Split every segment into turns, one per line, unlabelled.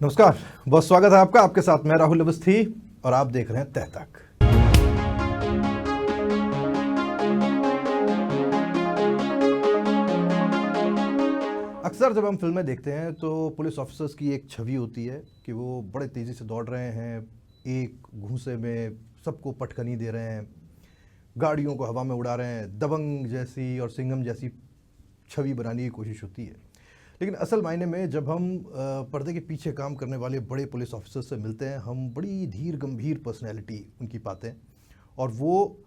नमस्कार, बहुत स्वागत है आपका। आपके साथ मैं राहुल अवस्थी और आप देख रहे हैं तह तक। अक्सर जब हम फिल्में देखते हैं तो पुलिस ऑफिसर्स की एक छवि होती है कि वो बड़े तेज़ी से दौड़ रहे हैं, एक घूंसे में सबको पटखनी दे रहे हैं, गाड़ियों को हवा में उड़ा रहे हैं, दबंग जैसी और सिंघम जैसी छवि बनाने की कोशिश होती है। लेकिन असल मायने में जब हम पर्दे के पीछे काम करने वाले बड़े पुलिस ऑफिसर से मिलते हैं, हम बड़ी धीर गंभीर पर्सनैलिटी उनकी पाते हैं और वो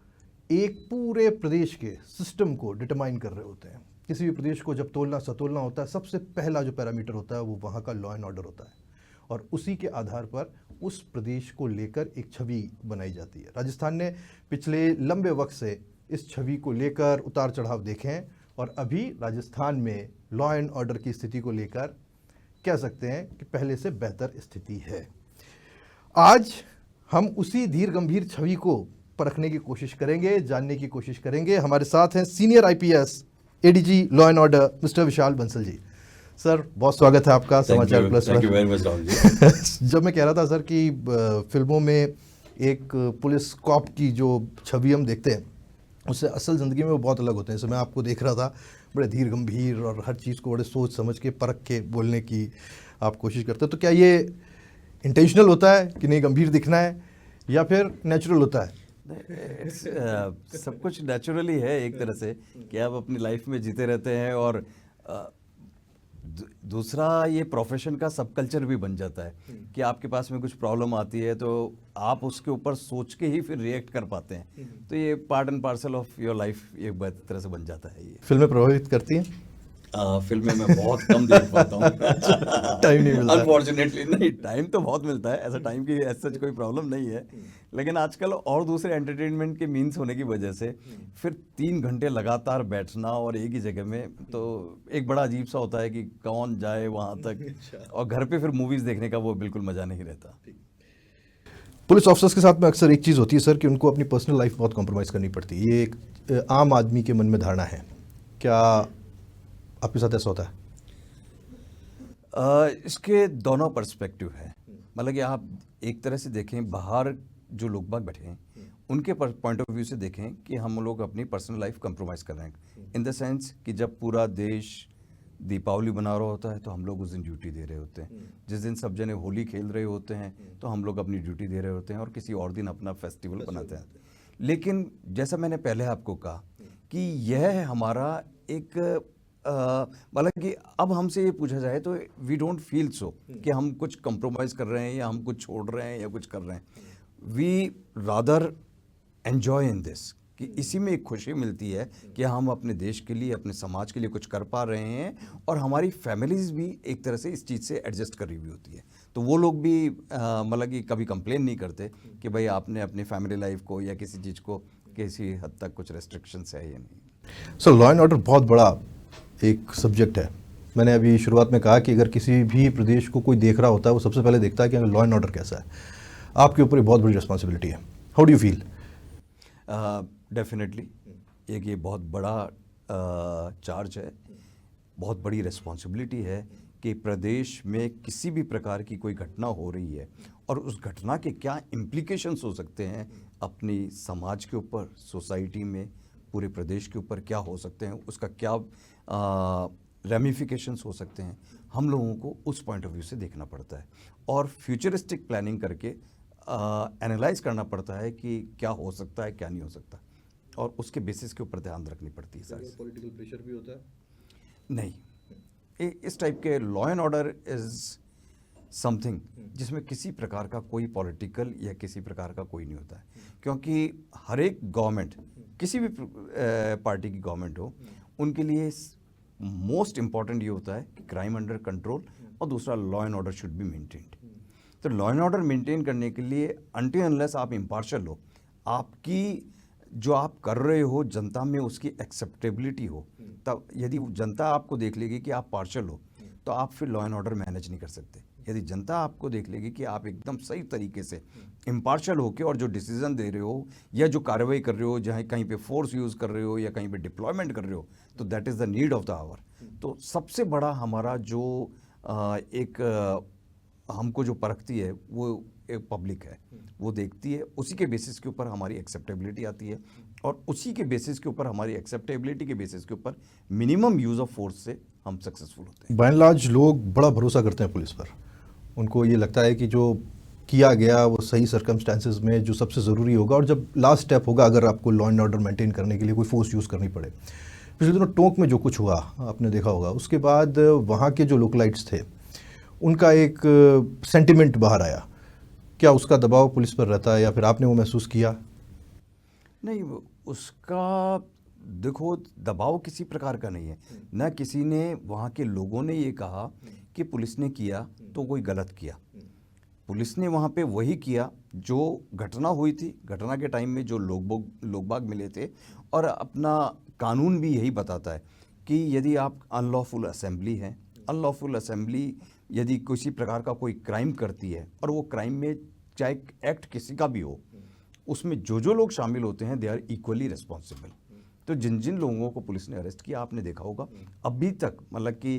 एक पूरे प्रदेश के सिस्टम को डिटरमाइन कर रहे होते हैं। किसी भी प्रदेश को जब तोलना सतोलना होता है, सबसे पहला जो पैरामीटर होता है वो वहाँ का लॉ एंड ऑर्डर होता है और उसी के आधार पर उस प्रदेश को लेकर एक छवि बनाई जाती है। राजस्थान ने पिछले लंबे वक्त से इस छवि को लेकर उतार चढ़ाव देखे हैं और अभी राजस्थान में लॉ एंड ऑर्डर की स्थिति को लेकर कह सकते हैं कि पहले से बेहतर स्थिति है। आज हम उसी धीर गंभीर छवि को परखने की कोशिश करेंगे, जानने की कोशिश करेंगे। हमारे साथ हैं senior IPS ADG law and order mister Vishal Bansal ji. Sir, बहुत स्वागत है आपका समाचार प्लस पर।
Thank you very much Rahul ji.
जब मैं कह रहा था सर कि फिल्मों में एक पुलिस कॉप की जो छवि हम देखते हैं उससे असल ज़िंदगी में वो बहुत अलग होते हैं। जैसे मैं आपको देख रहा था, बड़े धीर गंभीर और हर चीज़ को बड़े सोच समझ के परख के बोलने की आप कोशिश करते हैं। तो क्या ये इंटेंशनल होता है कि नहीं गंभीर दिखना है या फिर नेचुरल होता है?
सब कुछ नेचुरली है एक तरह से कि आप अपनी लाइफ में जीते रहते हैं और दूसरा ये प्रोफेशन का सब कल्चर भी बन जाता है कि आपके पास में कुछ प्रॉब्लम आती है तो आप उसके ऊपर सोच के ही फिर रिएक्ट कर पाते हैं। तो ये part and parcel of your life एक तरह से बन जाता है। ये
फिल्में प्रभावित करती हैं?
फिल्में मैं बहुत कम देख पाता हूँ।
टाइम नहीं मिलता?
अनफॉर्चुनेटली नहीं, टाइम तो बहुत मिलता है, ऐसा टाइम की ऐसा कोई प्रॉब्लम नहीं है। लेकिन आजकल और दूसरे एंटरटेनमेंट के मीन्स होने की वजह से फिर 3 घंटे लगातार बैठना और एक ही जगह में तो एक बड़ा अजीब सा होता है कि कौन जाए वहाँ तक, और घर पे फिर मूवीज़ देखने का वो बिल्कुल मज़ा नहीं रहता।
पुलिस ऑफिसर्स के साथ में अक्सर एक चीज़ होती है सर कि उनको अपनी पर्सनल लाइफ बहुत कॉम्प्रोमाइज़ करनी पड़ती है। ये एक आम आदमी के मन में धारणा है, क्या आपके साथ ऐसा होता है?
इसके दोनों पर्सपेक्टिव है। मतलब कि आप एक तरह से देखें, बाहर जो लोग बाग बैठे हैं उनके पॉइंट ऑफ व्यू से देखें कि हम लोग अपनी पर्सनल लाइफ कंप्रोमाइज़ कर रहे हैं, इन द सेंस कि जब पूरा देश दीपावली बना रहा होता है तो हम लोग उस दिन ड्यूटी दे रहे होते हैं। जिस दिन सब जने होली खेल रहे होते हैं तो हम लोग अपनी ड्यूटी दे रहे होते हैं और किसी और दिन अपना फेस्टिवल बनाते हैं। लेकिन जैसा मैंने पहले आपको कहा कि यह हमारा एक मतलब कि अब हमसे ये पूछा जाए तो वी डोंट फील सो कि हम कुछ कंप्रोमाइज़ कर रहे हैं या हम कुछ छोड़ रहे हैं या कुछ कर रहे हैं। We rather enjoy in this कि इसी में एक खुशी मिलती है कि हम अपने देश के लिए, अपने समाज के लिए कुछ कर पा रहे हैं और हमारी फैमिलीज़ भी एक तरह से इस चीज़ से एडजस्ट कर रही हुई होती है। तो वो लोग भी मतलब कि कभी कंप्लेन नहीं करते कि भाई आपने अपनी फैमिली लाइफ को या किसी चीज़ को किसी हद तक कुछ रेस्ट्रिक्शंस है या नहीं।
सर, लॉ एंड ऑर्डर बहुत बड़ा एक सब्जेक्ट है। मैंने अभी शुरुआत में कहा कि अगर किसी भी प्रदेश को कोई देख रहा होता है वो सबसे पहले देखता है कि लॉ एंड ऑर्डर कैसा है। आपके ऊपर एक बहुत बड़ी रिस्पॉन्सिबिलिटी है। How do you feel?
Definitely एक ये बहुत बड़ा चार्ज है, बहुत बड़ी रिस्पॉन्सिबिलिटी है कि प्रदेश में किसी भी प्रकार की कोई घटना हो रही है और उस घटना के क्या इम्प्लीकेशंस हो सकते हैं अपनी समाज के ऊपर, सोसाइटी में, पूरे प्रदेश के ऊपर क्या हो सकते हैं, उसका क्या रेमिफिकेशंस हो सकते हैं, हम लोगों को उस पॉइंट ऑफ व्यू से देखना पड़ता है और फ्यूचरिस्टिक प्लानिंग करके एनालाइज करना पड़ता है कि क्या हो सकता है, क्या नहीं हो सकता, और उसके बेसिस के ऊपर ध्यान रखनी पड़ती है। सर,
पॉलिटिकल प्रेशर भी होता है?
नहीं, इस टाइप के law and order is something जिसमें किसी प्रकार का कोई पॉलिटिकल या किसी प्रकार का कोई नहीं होता है, क्योंकि हर एक गवर्नमेंट, किसी भी पार्टी की गवर्नमेंट हो, उनके लिए मोस्ट इम्पॉर्टेंट ये होता है कि क्राइम अंडर कंट्रोल और दूसरा law and order should be maintained. तो लॉ एंड ऑर्डर मेंटेन करने के लिए अनटिल अनलेस आप इम्पार्शियल हो, आपकी जो आप कर रहे हो जनता में उसकी एक्सेप्टेबिलिटी हो, तब यदि जनता आपको देख लेगी कि आप पार्शियल हो तो आप फिर लॉ एंड ऑर्डर मैनेज नहीं कर सकते। यदि जनता आपको देख लेगी कि आप एकदम सही तरीके से इम्पार्शियल होकर और जो डिसीजन दे रहे हो या जो कार्रवाई कर रहे हो, जहाँ कहीं पे फोर्स यूज़ कर रहे हो या कहीं पे डिप्लॉयमेंट कर रहे हो, तो that is the need of the hour. तो सबसे बड़ा हमारा जो एक हमको जो परखती है वो एक पब्लिक है, वो देखती है, उसी के बेसिस के ऊपर हमारी एक्सेप्टेबिलिटी आती है और उसी के बेसिस के ऊपर, हमारी एक्सेप्टेबिलिटी के बेसिस के ऊपर मिनिमम यूज़ ऑफ फोर्स से हम सक्सेसफुल होते हैं।
बाय एंड लार्ज लोग बड़ा भरोसा करते हैं पुलिस पर। उनको ये लगता है कि जो किया गया वो सही सर्कमस्टांसेस में जो सबसे ज़रूरी होगा, और जब लास्ट स्टेप होगा अगर आपको लॉ एंड ऑर्डर मेंटेन करने के लिए कोई फोर्स यूज़ करनी पड़े। पिछले दिनों टोंक में जो कुछ हुआ आपने देखा होगा, उसके बाद वहाँ के जो लोकलाइट्स थे उनका एक सेंटिमेंट बाहर आया। क्या उसका दबाव पुलिस पर रहता है या फिर आपने वो महसूस किया?
नहीं, उसका देखो दबाव किसी प्रकार का नहीं है। न किसी ने, वहाँ के लोगों ने ये कहा कि पुलिस ने किया तो कोई गलत किया। पुलिस ने वहाँ पे वही किया जो घटना हुई थी, घटना के टाइम में जो लोग बाग मिले थे, और अपना कानून भी यही बताता है कि यदि आप अनलॉफुल असेंबली हैं, अनलॉफुल असेंबली यदि किसी प्रकार का कोई क्राइम करती है और वो क्राइम में चाहे एक्ट किसी का भी हो, उसमें जो लोग शामिल होते हैं दे आर इक्वली रिस्पॉन्सिबल। तो जिन लोगों को पुलिस ने अरेस्ट किया, आपने देखा होगा अभी तक मतलब कि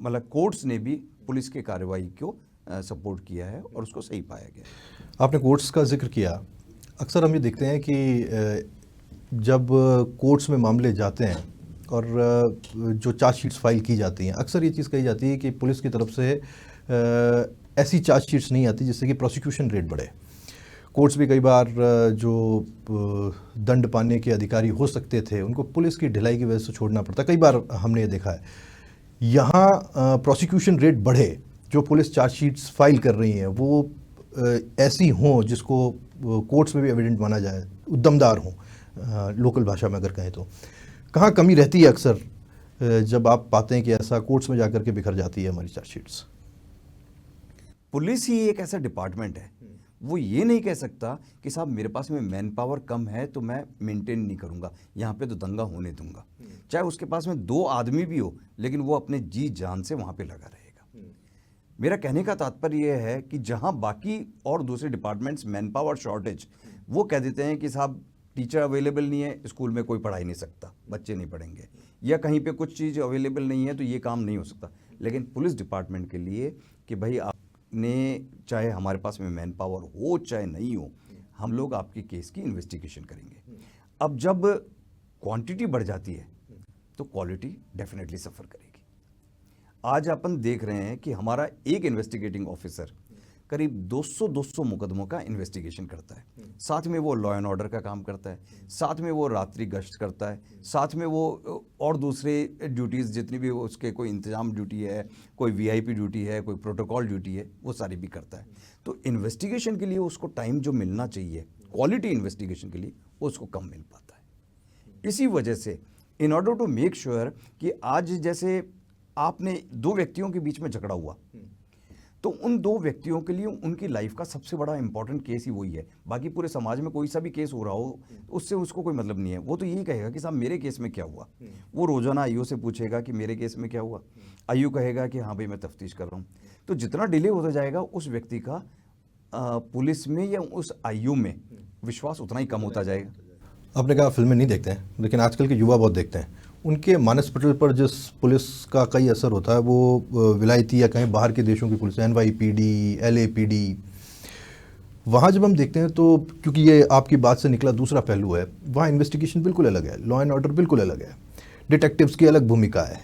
मतलब कोर्ट्स ने भी पुलिस के कार्रवाई को सपोर्ट किया है और उसको सही पाया गया।
आपने कोर्ट्स का जिक्र किया। अक्सर हम ये देखते हैं कि जब कोर्ट्स में मामले जाते हैं और जो चार्जशीट्स फाइल की जाती हैं, अक्सर ये चीज़ कही जाती है कि पुलिस की तरफ से ऐसी चार्जशीट्स नहीं आती जिससे कि प्रोसिक्यूशन रेट बढ़े। कोर्ट्स भी कई बार जो दंड पाने के अधिकारी हो सकते थे उनको पुलिस की ढिलाई की वजह से छोड़ना पड़ता। कई बार हमने ये देखा है यहाँ प्रोसिक्यूशन रेट बढ़े, जो पुलिस चार्जशीट्स फाइल कर रही हैं वो ऐसी हों जिसको कोर्ट्स में भी एविडेंट माना जाए, दमदार हों, लोकल भाषा में अगर कहें तो। कहाँ कमी रहती है अक्सर जब आप पाते हैं कि ऐसा कोर्ट्स में जाकर के बिखर जाती है हमारी चार्जशीट्स?
पुलिस ही एक ऐसा डिपार्टमेंट है, वो ये नहीं कह सकता कि साहब मेरे पास में मैन पावर कम है तो मैं मेंटेन नहीं करूंगा, यहाँ पे तो दंगा होने दूंगा। चाहे उसके पास में 2 आदमी भी हो, लेकिन वो अपने जी जान से वहाँ पे लगा रहेगा। मेरा कहने का तात्पर्य यह है कि जहाँ बाकी और दूसरे डिपार्टमेंट्स मैन पावर शॉर्टेज, वो कह देते हैं कि साहब टीचर अवेलेबल नहीं है, स्कूल में कोई पढ़ाई नहीं सकता, बच्चे नहीं पढ़ेंगे, या कहीं पे कुछ चीज़ अवेलेबल नहीं है तो ये काम नहीं हो सकता। लेकिन पुलिस डिपार्टमेंट के लिए कि भाई आपने, चाहे हमारे पास में मैन पावर हो चाहे नहीं हो, हम लोग आपके केस की इन्वेस्टिगेशन करेंगे। अब जब क्वांटिटी बढ़ जाती है तो क्वालिटी डेफिनेटली सफ़र करेगी। आज अपन देख रहे हैं कि हमारा एक इन्वेस्टिगेटिंग ऑफिसर करीब 200 मुकदमों का इन्वेस्टिगेशन करता है, साथ में वो लॉ एंड ऑर्डर का काम करता है, साथ में वो रात्रि गश्त करता है, साथ में वो और दूसरे ड्यूटीज़ जितनी भी उसके, कोई इंतजाम ड्यूटी है, कोई वीआईपी ड्यूटी है, कोई प्रोटोकॉल ड्यूटी है, वो सारी भी करता है। तो इन्वेस्टिगेशन के लिए उसको टाइम जो मिलना चाहिए क्वालिटी इन्वेस्टिगेशन के लिए, वो उसको कम मिल पाता है। इसी वजह से in order to make sure कि आज जैसे आपने 2 व्यक्तियों के बीच में झगड़ा हुआ, तो उन 2 व्यक्तियों के लिए उनकी लाइफ का सबसे बड़ा इंपॉर्टेंट केस ही वही है। बाकी पूरे समाज में कोई सा भी केस हो रहा हो उससे उसको कोई मतलब नहीं है। वो तो यही कहेगा कि साहब मेरे केस में क्या हुआ। वो रोजाना आईओ से पूछेगा कि मेरे केस में क्या हुआ, आईओ कहेगा कि हाँ भाई मैं तफ्तीश कर रहा हूँ। तो जितना डिले होता जाएगा उस व्यक्ति का पुलिस में या उस आईओ में विश्वास उतना ही कम होता जाएगा।
आपने कहा फिल्में नहीं देखते हैं, लेकिन आजकल के युवा बहुत देखते हैं। उनके मानस पटल पर जिस पुलिस का कई असर होता है वो विलायती या कहीं बाहर के देशों की पुलिस, NYPD, LAPD, वहाँ जब हम देखते हैं तो क्योंकि ये आपकी बात से निकला दूसरा पहलू है, वहाँ इन्वेस्टिगेशन बिल्कुल अलग है, लॉ एंड ऑर्डर बिल्कुल अलग है, डिटेक्टिव्स की अलग भूमिका है।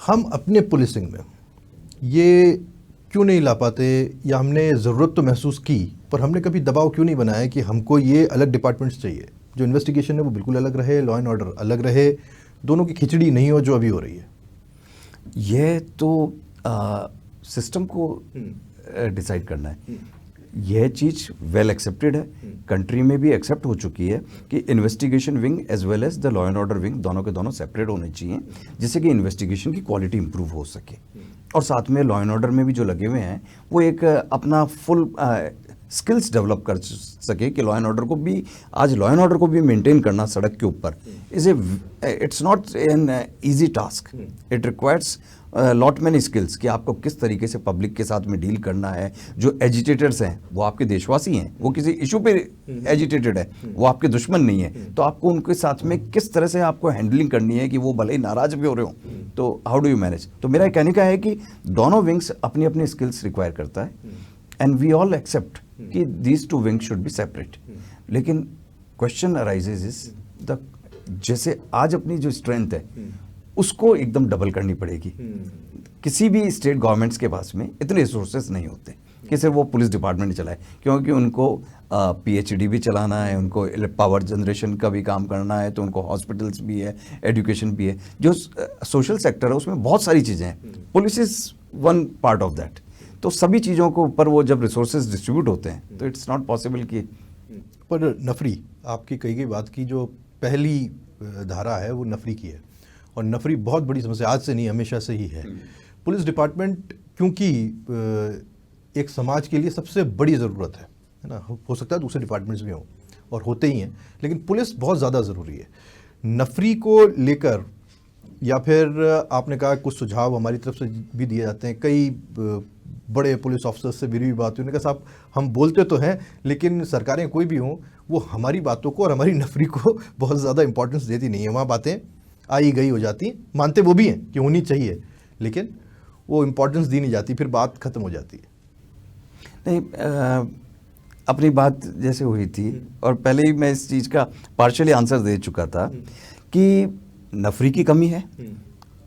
हम अपने पुलिसिंग में ये क्यों नहीं ला पाते, या हमने ज़रूरत तो महसूस की पर हमने कभी दबाव क्यों नहीं बनाया कि हमको ये अलग डिपार्टमेंट्स चाहिए, जो इन्वेस्टिगेशन है वो बिल्कुल अलग रहे, लॉ एंड ऑर्डर अलग रहे, दोनों की खिचड़ी नहीं हो जो अभी हो रही है?
यह तो सिस्टम को डिसाइड करना है। यह चीज़ वेल एक्सेप्टेड है, कंट्री में भी एक्सेप्ट हो चुकी है कि investigation wing as well as the law and order wing दोनों के दोनों सेपरेट होने चाहिए, जिससे कि इन्वेस्टिगेशन की क्वालिटी इंप्रूव हो सके। और साथ में लॉ एंड ऑर्डर में भी जो लगे हुए हैं वो एक अपना फुल स्किल्स डेवलप कर सके कि लॉ एंड ऑर्डर को भी, आज लॉ एंड ऑर्डर को भी मेंटेन करना सड़क के ऊपर it's not an easy task. It requires lot many skills कि आपको किस तरीके से पब्लिक के साथ में डील करना है। जो एजिटेटर्स हैं वो आपके देशवासी हैं, वो किसी इशू पे एजिटेटेड है, वो आपके दुश्मन नहीं है, तो आपको उनके साथ में किस तरह से आपको हैंडलिंग करनी है कि वो भले ही नाराज भी हो रहे हो, तो हाउ डू यू मैनेज। तो मेरा कहने का है कि दोनों विंग्स अपनी अपनी स्किल्स रिक्वायर करता है, एंड वी ऑल एक्सेप्ट कि these two wings should be separate. लेकिन क्वेश्चन अराइजेज इज द, जैसे आज अपनी जो स्ट्रेंथ है उसको एकदम डबल करनी पड़ेगी। किसी भी स्टेट गवर्नमेंट्स के पास में इतने रिसोर्सेज नहीं होते कि सिर्फ वो पुलिस डिपार्टमेंट चलाए, क्योंकि उनको पीएचडी भी चलाना है, उनको पावर जनरेशन का भी काम करना है, तो उनको हॉस्पिटल्स भी है, एजुकेशन भी है, जो सोशल सेक्टर है उसमें बहुत सारी चीज़ें हैं। Police is one part of that. तो सभी चीज़ों को ऊपर वो जब रिसोर्सेज डिस्ट्रीब्यूट होते हैं तो इट्स नॉट पॉसिबल कि।
पर नफरी, आपकी कही गई बात की जो पहली धारा है वो नफरी की है, और नफरी बहुत बड़ी समस्या आज से नहीं हमेशा से ही है। पुलिस डिपार्टमेंट क्योंकि एक समाज के लिए सबसे बड़ी ज़रूरत है ना, हो सकता है दूसरे डिपार्टमेंट्स भी हों और होते ही हैं, लेकिन पुलिस बहुत ज़्यादा ज़रूरी है। नफरी को लेकर या फिर आपने कहा कुछ सुझाव हमारी तरफ से भी दिए जाते हैं, कई बड़े पुलिस ऑफिसर्स से मेरी भी बात हुई, उन्होंने कहा साहब हम बोलते तो हैं लेकिन सरकारें कोई भी हों वो हमारी बातों को और हमारी नफरी को बहुत ज़्यादा इंपॉर्टेंस देती नहीं है। वहाँ बातें आई गई हो जाती, मानते वो भी हैं कि होनी चाहिए, लेकिन वो इम्पोर्टेंस दी नहीं जाती, फिर बात ख़त्म हो जाती है।
नहीं, अपनी बात जैसे हुई थी और पहले ही मैं इस चीज़ का पार्शियली आंसर दे चुका था कि नफरी की कमी है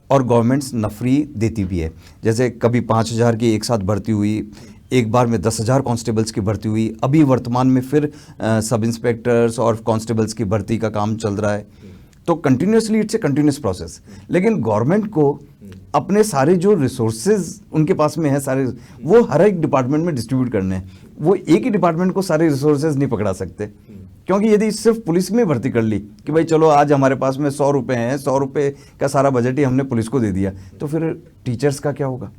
और गवर्नमेंट्स नफरी देती भी है। जैसे कभी 5,000 की एक साथ भर्ती हुई, एक बार में 10,000 कांस्टेबल्स की भर्ती हुई, अभी वर्तमान में फिर सब इंस्पेक्टर्स और कांस्टेबल्स की भर्ती का काम चल रहा है। तो continuously it's a continuous process. लेकिन गवर्नमेंट को अपने सारे जो रिसोर्सेज उनके पास में है सारे, वो हर एक डिपार्टमेंट में डिस्ट्रीब्यूट करने हैं। वो एक ही डिपार्टमेंट को सारे रिसोर्सेज नहीं पकड़ा सकते, क्योंकि यदि सिर्फ पुलिस में भर्ती कर ली कि भाई चलो आज हमारे पास में 100 रुपये हैं, 100 रुपये का सारा बजट ही हमने पुलिस को दे दिया, तो फिर टीचर्स का क्या होगा,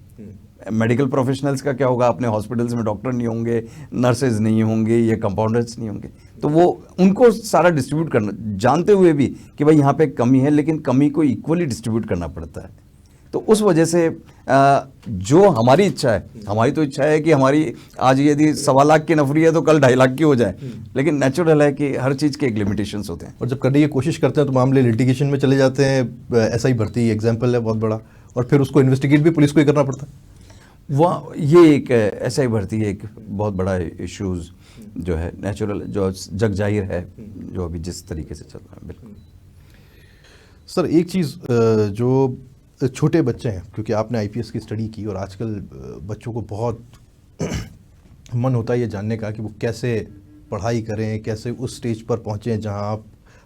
मेडिकल प्रोफेशनल्स का क्या होगा, अपने हॉस्पिटल्स में डॉक्टर नहीं होंगे, नर्सेज नहीं होंगे, ये कंपाउंडर्स नहीं होंगे। तो वो उनको सारा डिस्ट्रीब्यूट करना, जानते हुए भी कि भाई यहाँ पे कमी है, लेकिन कमी को इक्वली डिस्ट्रीब्यूट करना पड़ता है। तो उस वजह से जो हमारी इच्छा है, हमारी तो इच्छा है कि हमारी आज यदि 1.25 लाख की नफरी है तो कल 2.5 लाख की हो जाए, लेकिन नेचुरल है कि हर चीज़ के एक लिमिटेशंस होते हैं।
और जब करने की कोशिश करते हैं तो मामले लिटिगेशन में चले जाते हैं। ऐसा ही भर्ती एग्जाम्पल है बहुत बड़ा, और फिर उसको इन्वेस्टिगेट भी पुलिस को ही करना पड़ता है।
वह ये एक ऐसा ही भर्ती है, एक बहुत बड़ा इश्यूज जो है नेचुरल, जो जग जाहिर है, जो अभी जिस तरीके से चल रहा है। बिल्कुल
सर, एक चीज़ जो छोटे बच्चे हैं, क्योंकि आपने आईपीएस की स्टडी की और आजकल बच्चों को बहुत मन होता है ये जानने का कि वो कैसे पढ़ाई करें, कैसे उस स्टेज पर पहुँचें जहाँ आप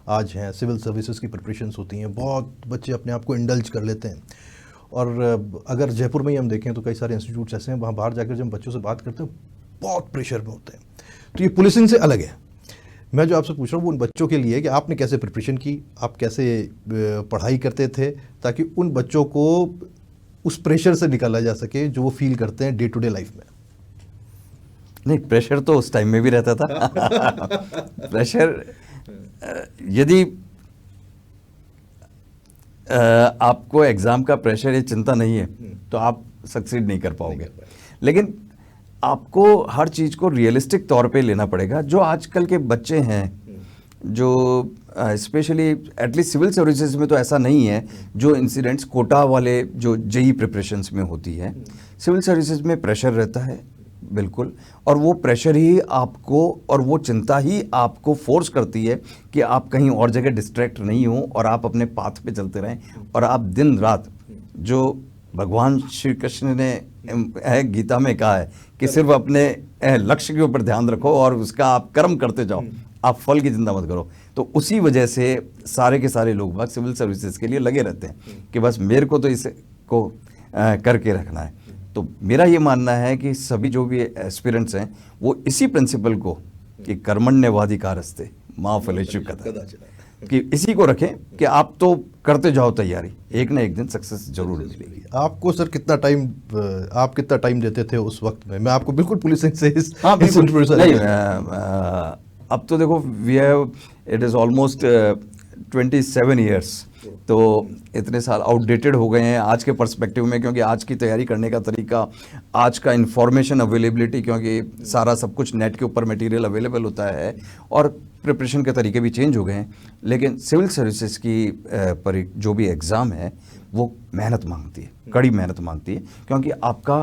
आज हैं। सिविल सर्विसेज की प्रिपरेशंस होती हैं, बहुत बच्चे अपने आप को इंडल्ज कर लेते हैं। और अगर जयपुर में ही हम देखें तो कई सारे इंस्टीट्यूट्स ऐसे हैं, वहाँ बाहर जाकर जब बच्चों से बात करते हैं बहुत प्रेशर में होते हैं। तो ये पुलिसिंग से अलग है। मैं जो आपसे पूछ रहा हूँ वो उन बच्चों के लिए कि आपने कैसे प्रिपरेशन की, आप कैसे पढ़ाई करते थे, ताकि उन बच्चों को उस प्रेशर से निकाला जा सके जो वो फील करते हैं डे टू डे लाइफ में।
नहीं, प्रेशर तो उस टाइम में भी रहता था। प्रेशर, यदि आपको एग्ज़ाम का प्रेशर या चिंता नहीं है तो आप सक्सीड नहीं कर पाओगे। लेकिन आपको हर चीज़ को रियलिस्टिक तौर पे लेना पड़ेगा। जो आजकल के बच्चे हैं, जो स्पेशली एटलीस्ट सिविल सर्विसेज में तो ऐसा नहीं है, जो इंसिडेंट्स कोटा वाले जो जेई प्रिपरेशंस में होती है, सिविल सर्विसेज में प्रेशर रहता है बिल्कुल। और वो प्रेशर ही आपको और वो चिंता ही आपको फोर्स करती है कि आप कहीं और जगह डिस्ट्रैक्ट नहीं हो और आप अपने पाथ पे चलते रहें। और आप दिन रात, जो भगवान श्री कृष्ण ने गीता में कहा है कि सिर्फ अपने लक्ष्य के ऊपर ध्यान रखो और उसका आप कर्म करते जाओ, आप फल की चिंता मत करो। तो उसी वजह से सारे के सारे लोग बाग सिविल सर्विसेज के लिए लगे रहते हैं कि बस मेरे को तो इसको करके रखना है। तो मेरा ये मानना है कि सभी जो भी एस्पिरेंट्स हैं वो इसी प्रिंसिपल को कि कर्मण्येवाधिकारस्ते मा फलेषु कदाचन, कि इसी को रखें कि आप तो करते जाओ तैयारी, एक ना एक दिन सक्सेस जरूर मिलेगी।
आपको सर आप कितना टाइम देते थे उस वक्त में? मैं आपको बिल्कुल पुलिसिंग से
नहीं, अब तो देखो we have, it is almost 27 years तो इतने साल आउटडेटेड हो गए हैं आज के पर्सपेक्टिव में, क्योंकि आज की तैयारी करने का तरीका, आज का इंफॉर्मेशन अवेलेबिलिटी, क्योंकि सारा सब कुछ नेट के ऊपर मटेरियल अवेलेबल होता है और प्रिपरेशन के तरीके भी चेंज हो गए हैं। लेकिन सिविल सर्विसेज की जो भी एग्ज़ाम है वो मेहनत मांगती है, कड़ी मेहनत मांगती है, क्योंकि आपका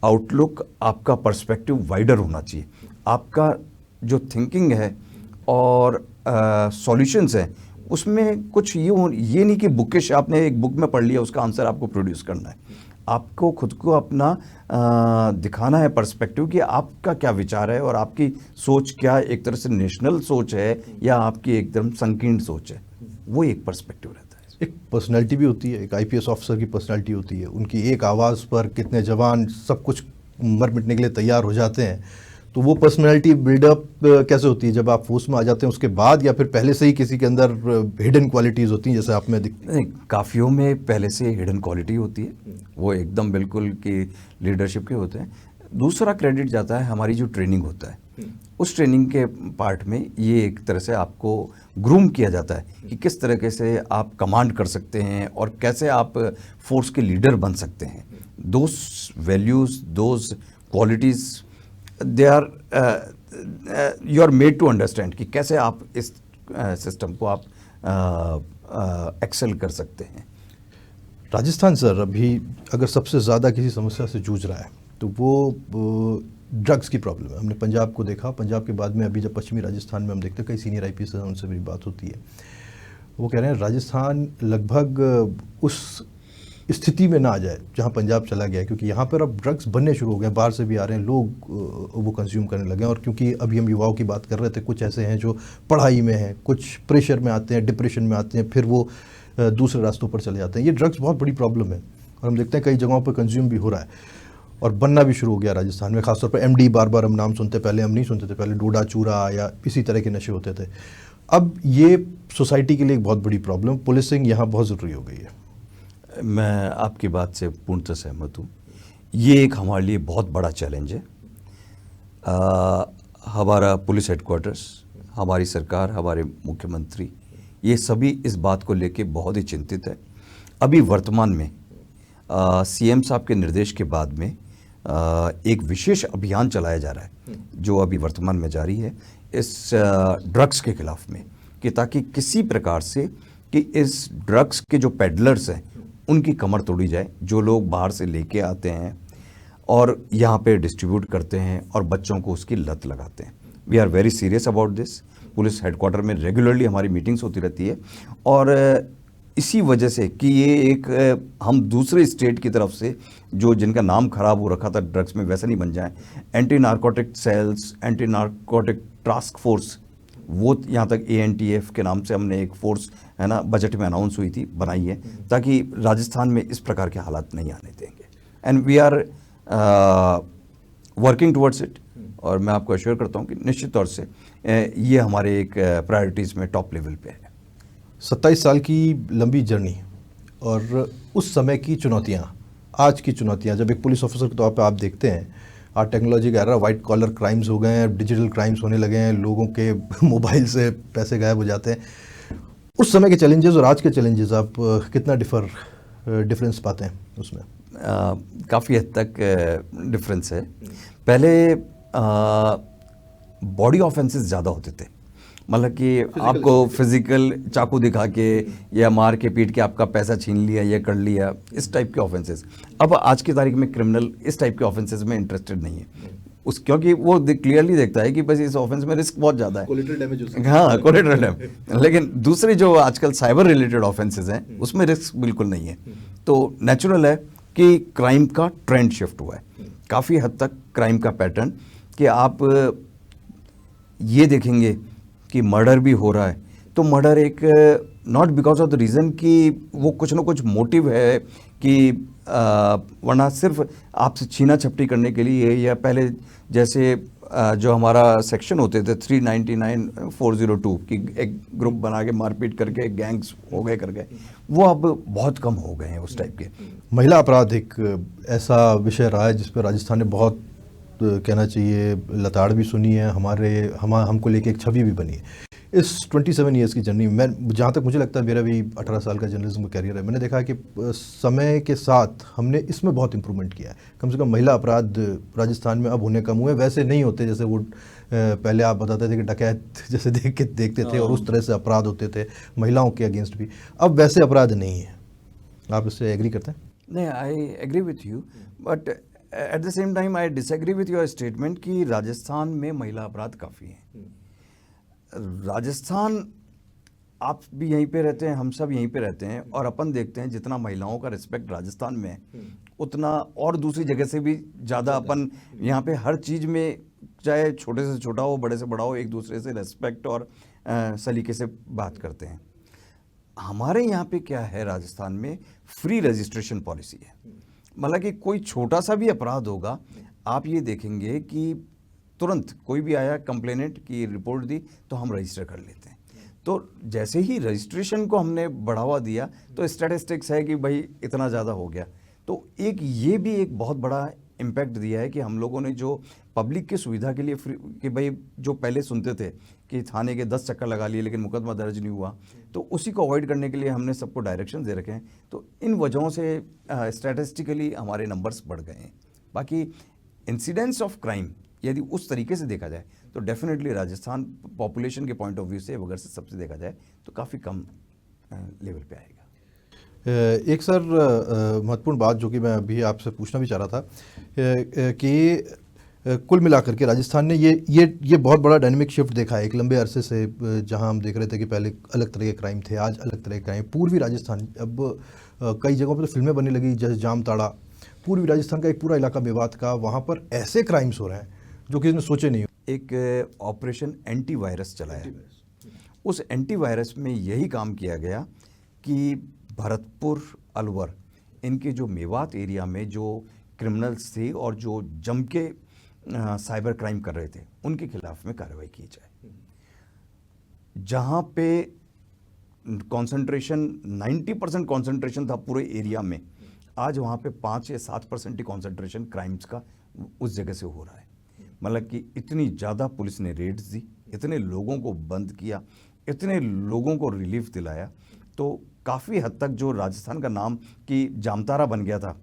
आउटलुक, आपका पर्सपेक्टिव वाइडर होना चाहिए। आपका जो थिंकिंग है और सॉल्यूशंस हैं उसमें कुछ ये नहीं कि बुकिश आपने एक बुक में पढ़ लिया उसका आंसर आपको प्रोड्यूस करना है। आपको खुद को अपना दिखाना है पर्सपेक्टिव कि आपका क्या विचार है और आपकी सोच क्या एक तरह से नेशनल सोच है या आपकी एकदम संकीर्ण सोच है, वो एक पर्सपेक्टिव रहता है।
एक पर्सनैलिटी भी होती है, एक आईपीएस ऑफिसर की पर्सनैलिटी होती है, उनकी एक आवाज़ पर कितने जवान सब कुछ मर मिटने के लिए तैयार हो जाते हैं। तो वो पर्सनैलिटी बिल्डअप कैसे होती है, जब आप फोर्स में आ जाते हैं उसके बाद, या फिर पहले से ही किसी के अंदर हिडन क्वालिटीज़ होती हैं जैसे आप में दिखती
नहीं, काफियों में पहले से हिडन क्वालिटी होती है, वो एकदम बिल्कुल कि लीडरशिप के होते हैं। दूसरा क्रेडिट जाता है हमारी जो ट्रेनिंग होता है, उस ट्रेनिंग के पार्ट में ये एक तरह से आपको ग्रूम किया जाता है कि किस तरीके से आप कमांड कर सकते हैं और कैसे आप फोर्स के लीडर बन सकते हैं। Those values, those qualities, they are you are made to understand कि कैसे आप इस सिस्टम को आप एक्सेल कर सकते हैं।
राजस्थान सर अभी अगर सबसे ज़्यादा किसी समस्या से जूझ रहा है तो वो ड्रग्स की प्रॉब्लम है। हमने पंजाब को देखा, पंजाब के बाद में अभी जब पश्चिमी राजस्थान में हम देखते हैं, कई सीनियर आईपीएस हैं उनसे मेरी बात होती है, वो कह रहे हैं राजस्थान लगभग उस स्थिति में ना आ जाए जहाँ पंजाब चला गया है, क्योंकि यहाँ पर अब ड्रग्स बनने शुरू हो गए, बाहर से भी आ रहे हैं लोग, वो कंज्यूम करने लगे हैं। और क्योंकि अभी हम युवाओं की बात कर रहे थे, कुछ ऐसे हैं जो पढ़ाई में हैं, कुछ प्रेशर में आते हैं, डिप्रेशन में आते हैं, फिर वो दूसरे रास्तों पर चले जाते हैं। ये ड्रग्स बहुत बड़ी प्रॉब्लम है और हम देखते हैं कई जगहों पर कंज्यूम भी हो रहा है और बनना भी शुरू हो गया राजस्थान में। खासतौर पर एमडी बार बार हम नाम सुनते, पहले हम नहीं सुनते थे, पहले डोडा चूरा या इसी तरह के नशे होते थे। अब ये सोसाइटी के लिए एक बहुत बड़ी प्रॉब्लम, पुलिसिंग यहाँ बहुत ज़रूरी हो गई है।
मैं आपकी बात से पूर्णतः सहमत हूँ। ये एक हमारे लिए बहुत बड़ा चैलेंज है। हमारा पुलिस हेडक्वार्टर्स, हमारी सरकार, हमारे मुख्यमंत्री, ये सभी इस बात को लेके बहुत ही चिंतित है। अभी वर्तमान में सीएम साहब के निर्देश के बाद में एक विशेष अभियान चलाया जा रहा है जो अभी वर्तमान में जारी है इस ड्रग्स के खिलाफ में, कि ताकि किसी प्रकार से कि इस ड्रग्स के जो पेडलर्स हैं उनकी कमर तोड़ी जाए, जो लोग बाहर से लेके आते हैं और यहाँ पे डिस्ट्रीब्यूट करते हैं और बच्चों को उसकी लत लगाते हैं। We are very serious about this. Police headquarter में रेगुलरली हमारी मीटिंग्स होती रहती है और इसी वजह से कि ये एक हम दूसरे स्टेट की तरफ से जो जिनका नाम खराब हो रखा था ड्रग्स में, वैसा नहीं बन जाए। Anti narcotic cells, anti narcotic task force, वो यहाँ तक ANTF के नाम से हमने एक फोर्स है ना, बजट में अनाउंस हुई थी, बनाई है, ताकि राजस्थान में इस प्रकार के हालात नहीं आने देंगे। And we are working towards it. और मैं आपको अश्योर करता हूँ कि निश्चित तौर से ये हमारे एक प्रायोरिटीज़ में टॉप लेवल पे है।
27 साल की लंबी जर्नी और उस समय की चुनौतियाँ, आज की चुनौतियाँ, जब एक पुलिस ऑफिसर के तौर पे आप देखते हैं, आज टेक्नोलॉजी का एरा, वाइट कॉलर क्राइम्स हो गए हैं, डिजिटल क्राइम्स होने लगे हैं, लोगों के मोबाइल से पैसे गायब हो जाते हैं। उस समय के चैलेंजेस और आज के चैलेंजेस आप कितना डिफरेंस पाते हैं उसमें?
काफ़ी हद तक डिफरेंस है। पहले बॉडी ऑफेंसेस ज़्यादा होते थे, मतलब कि आपको फिजिकल चाकू दिखा के या मार के पीट के आपका पैसा छीन लिया या कर लिया, इस टाइप के ऑफेंसेस। अब आज की तारीख में क्रिमिनल इस टाइप के ऑफेंसेस में इंटरेस्टेड नहीं है क्योंकि वो क्लियरली देखता है कि बस इस ऑफेंस में रिस्क बहुत ज़्यादा है, कोलेटरल डैमेज हो सकता है। हाँ, कोलेटरल डैमेज। लेकिन दूसरे जो आजकल साइबर रिलेटेड ऑफेंसेस हैं उसमें रिस्क बिल्कुल नहीं है। तो नेचुरल है कि क्राइम का ट्रेंड शिफ्ट हुआ है काफ़ी हद तक, क्राइम का पैटर्न, कि आप ये देखेंगे कि मर्डर भी हो रहा है तो मर्डर एक not because of the reason कि वो कुछ ना कुछ मोटिव है कि वरना सिर्फ आपसे छीना झपटी करने के लिए, या पहले जैसे जो हमारा सेक्शन होते थे 399, 402 कि एक ग्रुप बना के मारपीट करके गैंग्स हो गए कर गए, वो अब बहुत कम हो गए हैं उस टाइप के।
महिला अपराध एक ऐसा विषय रहा है जिस पर राजस्थान ने बहुत कहना चाहिए लताड़ भी सुनी है, हमको लेके एक छवि भी बनी है। इस 27 ईयर्स की जर्नी में जहाँ तक मुझे लगता है, मेरा भी 18 साल का जर्नलिज्म का कैरियर है, मैंने देखा है कि समय के साथ हमने इसमें बहुत इंप्रूवमेंट किया है। कम से कम महिला अपराध राजस्थान में अब होने कम हुए, वैसे नहीं होते जैसे वो पहले आप बताते थे कि डकैत जैसे देखते थे और उस तरह से अपराध होते थे महिलाओं के अगेंस्ट भी, अब वैसे अपराध नहीं है। आप इससे एग्री करते हैं?
नहीं, I agree with you, but at the same time I disagree with your statement कि राजस्थान में महिला अपराध काफ़ी हैं। राजस्थान, आप भी यहीं पे रहते हैं, हम सब यहीं पे रहते हैं, और अपन देखते हैं जितना महिलाओं का रिस्पेक्ट राजस्थान में है उतना और दूसरी जगह से भी ज़्यादा अपन यहाँ पे हर चीज़ में, चाहे छोटे से छोटा हो बड़े से बड़ा हो, एक दूसरे से रिस्पेक्ट और सलीके से बात करते हैं। हमारे यहाँ पे क्या है, राजस्थान में फ्री रजिस्ट्रेशन पॉलिसी है। मतलब कि कोई छोटा सा भी अपराध होगा, आप ये देखेंगे कि तुरंत कोई भी आया कंप्लेनेंट की रिपोर्ट दी तो हम रजिस्टर कर लेते हैं। तो जैसे ही रजिस्ट्रेशन को हमने बढ़ावा दिया तो स्टैटिस्टिक्स है कि भाई इतना ज़्यादा हो गया। तो एक ये भी एक बहुत बड़ा इम्पैक्ट दिया है कि हम लोगों ने जो पब्लिक की सुविधा के लिए फ्री, कि भाई जो पहले सुनते थे कि थाने के 10 चक्कर लगा लिए लेकिन मुकदमा दर्ज नहीं हुआ, तो उसी को अवॉइड करने के लिए हमने सबको डायरेक्शन दे रखे हैं। तो इन वजहों से स्टैटिस्टिकली हमारे नंबर्स बढ़ गए हैं। बाकी इंसिडेंट्स ऑफ क्राइम यदि उस तरीके से देखा जाए तो डेफिनेटली राजस्थान पॉपुलेशन के पॉइंट ऑफ व्यू से अगर से सबसे देखा जाए तो काफ़ी कम लेवल पे आएगा।
एक सर महत्वपूर्ण बात जो कि मैं अभी आपसे पूछना भी चाह रहा था कि कुल मिलाकर के राजस्थान ने ये बहुत बड़ा डायनेमिक शिफ्ट देखा है एक लंबे अरसे से, जहां हम देख रहे थे कि पहले अलग तरह के क्राइम थे, आज अलग तरह के क्राइम। पूर्वी राजस्थान, अब कई जगहों पर तो फिल्में बनने लगी, जैसे जामताड़ा, पूर्वी राजस्थान का एक पूरा इलाका मेवात का, वहाँ पर ऐसे क्राइम्स हो रहे हैं जो किसी ने सोचे नहीं।
एक ऑपरेशन एंटी वायरस चलाया, उस एंटी वायरस में यही काम किया गया कि भरतपुर, अलवर, इनके जो मेवात एरिया में जो क्रिमिनल्स थे और जो जम के साइबर क्राइम कर रहे थे उनके खिलाफ में कार्रवाई की जाए। जहां पे कंसंट्रेशन 90% कंसंट्रेशन था पूरे एरिया में, आज वहां पे 5 या 7% ही कंसंट्रेशन क्राइम्स का उस जगह से हो रहा है। मतलब कि इतनी ज़्यादा पुलिस ने रेड्स दी, इतने लोगों को बंद किया, इतने लोगों को रिलीफ दिलाया, तो काफ़ी हद तक जो राजस्थान का नाम कि जामताड़ा बन गया था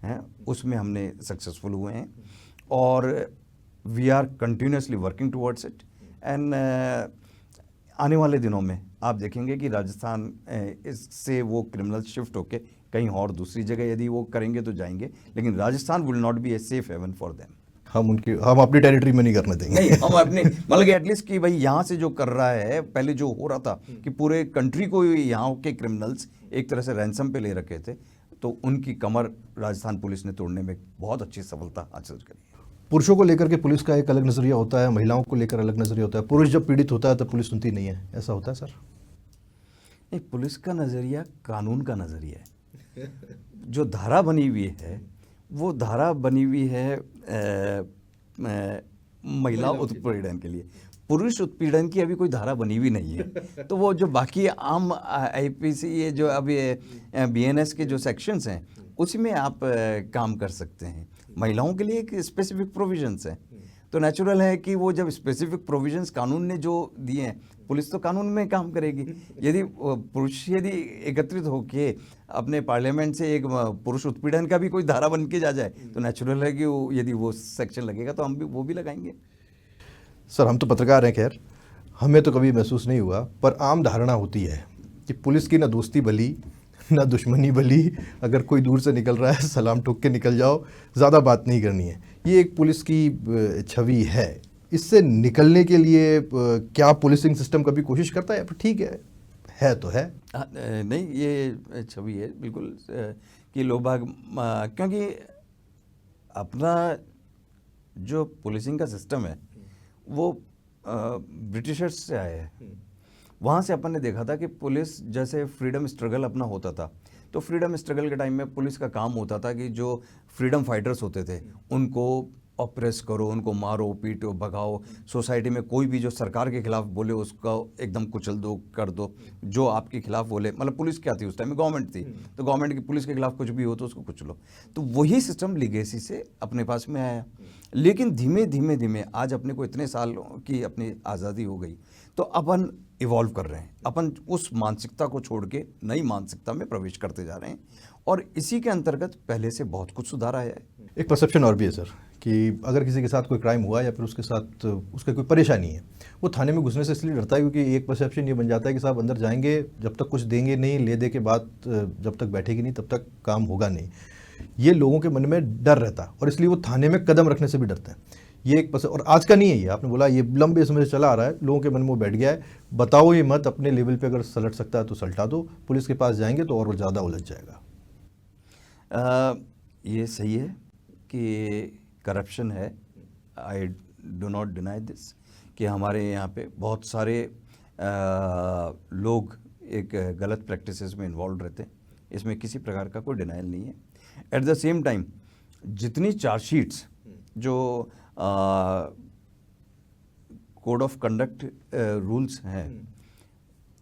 हैं, उसमें हमने सक्सेसफुल हुए हैं और we are continuously working towards it. And आने वाले दिनों में आप देखेंगे कि राजस्थान इससे वो क्रिमिनल शिफ्ट होके कहीं और दूसरी जगह यदि वो करेंगे तो जाएंगे, लेकिन Rajasthan will not be a safe haven for them.
हम अपनी टेरिटरी में नहीं करने देंगे।
नहीं, हम अपने मतलब कि एटलीस्ट कि भाई यहाँ से जो कर रहा है, पहले जो हो रहा था कि पूरे कंट्री को यहाँ के क्रिमिनल्स एक तरह से रैंसम पे ले रखे थे, तो उनकी कमर राजस्थान पुलिस ने तोड़ने में बहुत अच्छी सफलता हासिल करी।
पुरुषों को लेकर के पुलिस का एक अलग नज़रिया होता है, महिलाओं को लेकर अलग नज़रिया होता है। पुरुष जब पीड़ित होता है तो पुलिस सुनती नहीं है, ऐसा होता है सर?
नहीं, पुलिस का नज़रिया कानून का नज़रिया है। जो धारा बनी हुई है वो धारा बनी हुई है महिला उत्पीड़न के लिए। पुरुष उत्पीड़न की अभी कोई धारा बनी हुई नहीं है। तो वो जो बाकी आम आईपीसी, ये जो अभी बीएनएस के जो सेक्शंस हैं उसी में आप काम कर सकते हैं। महिलाओं के लिए एक स्पेसिफिक प्रोविजंस हैं, तो नेचुरल है कि वो जब स्पेसिफिक प्रोविजंस कानून ने जो दिए हैं, पुलिस तो कानून में काम करेगी। यदि पुरुष यदि एकत्रित होके अपने पार्लियामेंट से एक पुरुष उत्पीड़न का भी कोई धारा बन के जा जाए तो नेचुरल है कि यदि वो सेक्शन लगेगा तो हम भी वो भी लगाएंगे।
सर, हम तो पत्रकार हैं, खैर हमें तो कभी महसूस नहीं हुआ, पर आम धारणा होती है कि पुलिस की ना दोस्ती भली ना दुश्मनी भली, अगर कोई दूर से निकल रहा है सलाम ठोक के निकल जाओ, ज़्यादा बात नहीं करनी है। ये एक पुलिस की छवि है। इससे निकलने के लिए क्या पुलिसिंग सिस्टम कभी कोशिश करता है? ठीक है तो है।
नहीं, ये छवि है बिल्कुल कि लोग बाग, क्योंकि अपना जो पुलिसिंग का सिस्टम है वो ब्रिटिशर्स से आया है। वहाँ से अपन ने देखा था कि पुलिस जैसे फ्रीडम स्ट्रगल अपना होता था, तो फ्रीडम स्ट्रगल के टाइम में पुलिस का काम होता था कि जो फ्रीडम फाइटर्स होते थे उनको ऑप्रेस करो, उनको मारो पीटो भगाओ, सोसाइटी में कोई भी जो सरकार के खिलाफ बोले उसका एकदम कुचल दो, कर दो, जो आपके खिलाफ बोले, मतलब पुलिस क्या थी उस टाइम में, गवर्नमेंट थी, तो गवर्नमेंट की पुलिस के खिलाफ कुछ भी हो तो उसको कुचलो। तो वही सिस्टम लीगेसी से अपने पास में आया। लेकिन धीमे धीमे धीमे आज अपने को इतने साल की अपनी आज़ादी हो गई, तो अपन इवॉल्व कर रहे हैं, अपन उस मानसिकता को छोड़ के नई मानसिकता में प्रवेश करते जा रहे हैं, और इसी के अंतर्गत पहले से बहुत कुछ सुधार आया है।
एक परसेप्शन और भी है सर कि अगर किसी के साथ कोई क्राइम हुआ या फिर उसके साथ उसका कोई परेशानी है, वो थाने में घुसने से इसलिए डरता है क्योंकि एक परसेप्शन ये बन जाता है कि साहब अंदर जाएंगे, जब तक कुछ देंगे नहीं, ले दे के बाद जब तक बैठेगी नहीं तब तक काम होगा नहीं। ये लोगों के मन में डर रहता है और इसलिए वो थाने में कदम रखने से भी डरते हैं। ये एक और आज का नहीं है, ये आपने बोला ये लंबे समय से चला आ रहा है, लोगों के मन में वो बैठ गया है। बताओ ये मत, अपने लेवल पे अगर सलट सकता है तो सलटा दो, पुलिस के पास जाएंगे तो और ज़्यादा उलझ जाएगा।
ये सही है कि करप्शन है, I do not deny this, कि हमारे यहाँ पे बहुत सारे लोग एक गलत प्रैक्टिसेस में इन्वॉल्व रहते हैं, इसमें किसी प्रकार का कोई डिनाइल नहीं है। एट द सेम टाइम जितनी चार्जशीट्स जो कोड ऑफ कंडक्ट रूल्स हैं,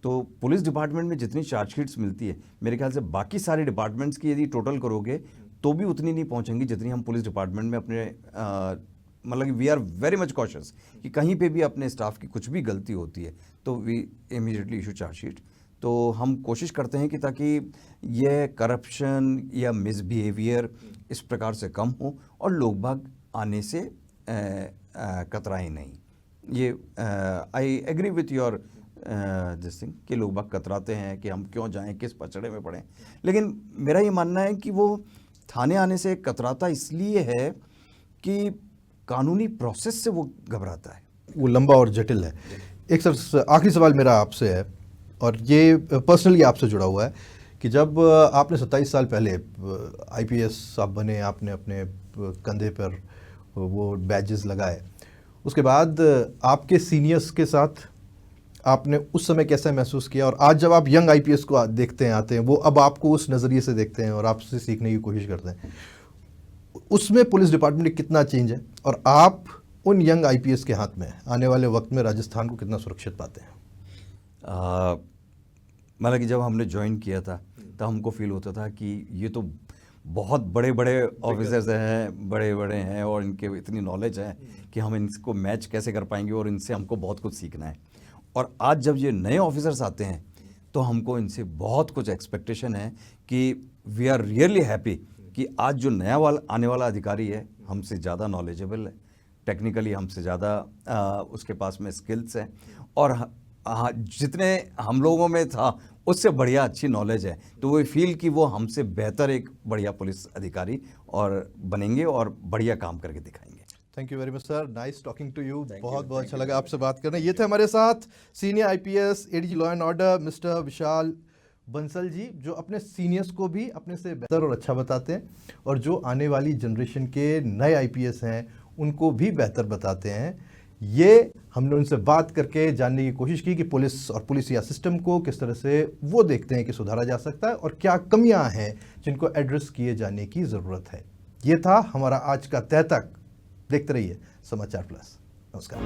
तो पुलिस डिपार्टमेंट में जितनी चार्जशीट्स मिलती है, मेरे ख्याल से बाकी सारे डिपार्टमेंट्स की यदि टोटल करोगे तो भी उतनी नहीं पहुंचेंगी जितनी हम पुलिस डिपार्टमेंट में अपने मतलब we are very much cautious कि कहीं पे भी अपने स्टाफ की कुछ भी गलती होती है तो वी इमीडिएटली इशू चार्जशीट। तो हम कोशिश करते हैं कि ताकि यह करप्शन या मिसबिहेवियर इस प्रकार से कम हो और लोग बाग आने से कतराएं नहीं। ये I agree with your this thing कि लोग बाग कतराते हैं कि हम क्यों जाएं, किस पचड़े में पड़ें, लेकिन मेरा ये मानना है कि वो थाने आने से कतराता इसलिए है कि कानूनी प्रोसेस से वो घबराता है,
वो लंबा और जटिल है। एक सर आखिरी सवाल मेरा आपसे है और ये पर्सनली आपसे जुड़ा हुआ है कि जब आपने 27 साल पहले आईपीएस आप बने, आपने अपने कंधे पर वो बैजेस लगाए, उसके बाद आपके सीनियर्स के साथ आपने उस समय कैसा महसूस किया, और आज जब आप यंग आईपीएस को देखते हैं, आते हैं, वो अब आपको उस नज़रिए से देखते हैं और आपसे सीखने की कोशिश करते हैं, उसमें पुलिस डिपार्टमेंट में कितना चेंज है और आप उन यंग आईपीएस के हाथ में आने वाले वक्त में राजस्थान को कितना सुरक्षित पाते हैं?
मतलब कि जब हमने ज्वाइन किया था तब हमको फील होता था कि ये तो बहुत बड़े बड़े ऑफिसर्स हैं, बड़े बड़े हैं और इनके इतनी नॉलेज है कि हम इनको मैच कैसे कर पाएंगे और इनसे हमको बहुत कुछ सीखना है। और आज जब ये नए ऑफिसर्स आते हैं तो हमको इनसे बहुत कुछ एक्सपेक्टेशन है कि वी आर रियली हैप्पी कि आज जो नया आने वाला अधिकारी है हमसे ज़्यादा नॉलेजेबल है, टेक्निकली हमसे ज़्यादा उसके पास में स्किल्स हैं और जितने हम लोगों में था उससे बढ़िया अच्छी नॉलेज है, तो वो फील कि वो हमसे बेहतर एक बढ़िया पुलिस अधिकारी और बनेंगे और बढ़िया काम करके दिखाएंगे।
Thank you very much sir, nice talking to you. बहुत बहुत अच्छा लगा आपसे बात करना। ये थे हमारे साथ senior IPS ADG law and order mister Vishal Bansal ji, जो अपने सीनियर्स को भी अपने से बेहतर और अच्छा बताते हैं और जो आने वाली जनरेशन के नए आईपीएस हैं उनको भी बेहतर बताते हैं। ये हमने उनसे बात करके जानने की कोशिश की कि पुलिस और पुलिसिया सिस्टम को किस तरह से वो देखते हैं कि सुधारा जा सकता है और क्या कमियां हैं जिनको एड्रेस किए जाने की ज़रूरत है। ये था हमारा आज का तय तक। देखते रहिए समाचार प्लस। नमस्कार।